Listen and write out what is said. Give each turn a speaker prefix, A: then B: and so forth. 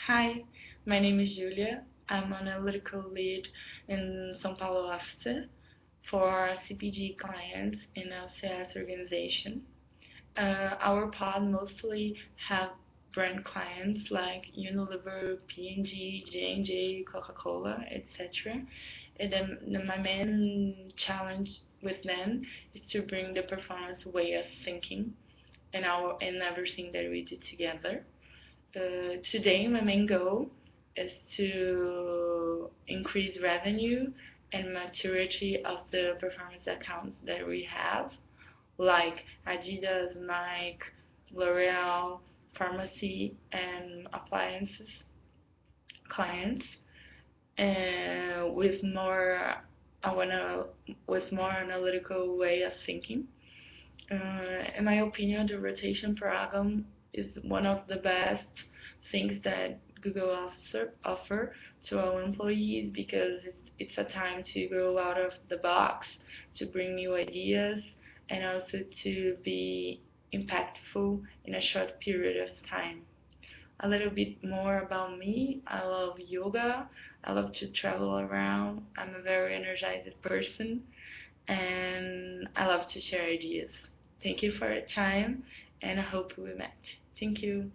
A: Hi, my name is Julia. I'm an analytical lead in São Paulo office for CPG clients in a CS organization. Our pod mostly have brand clients like Unilever, P&G, J&J, Coca-Cola, etc. And then my main challenge with them is to bring the performance way of thinking and everything that we do together. Today, my main goal is to increase revenue and maturity of the performance accounts that we have, like Adidas, Nike, L'Oreal, pharmacy, and appliances clients, and with more analytical way of thinking. In my opinion, the rotation program is one of the best things that Google offer to our employees because it's a time to go out of the box, to bring new ideas, and also to be impactful in a short period of time. A little bit more about me. I love yoga. I love to travel around. I'm a very energized person and I love to share ideas. Thank you for your time, and I hope we met. Thank you.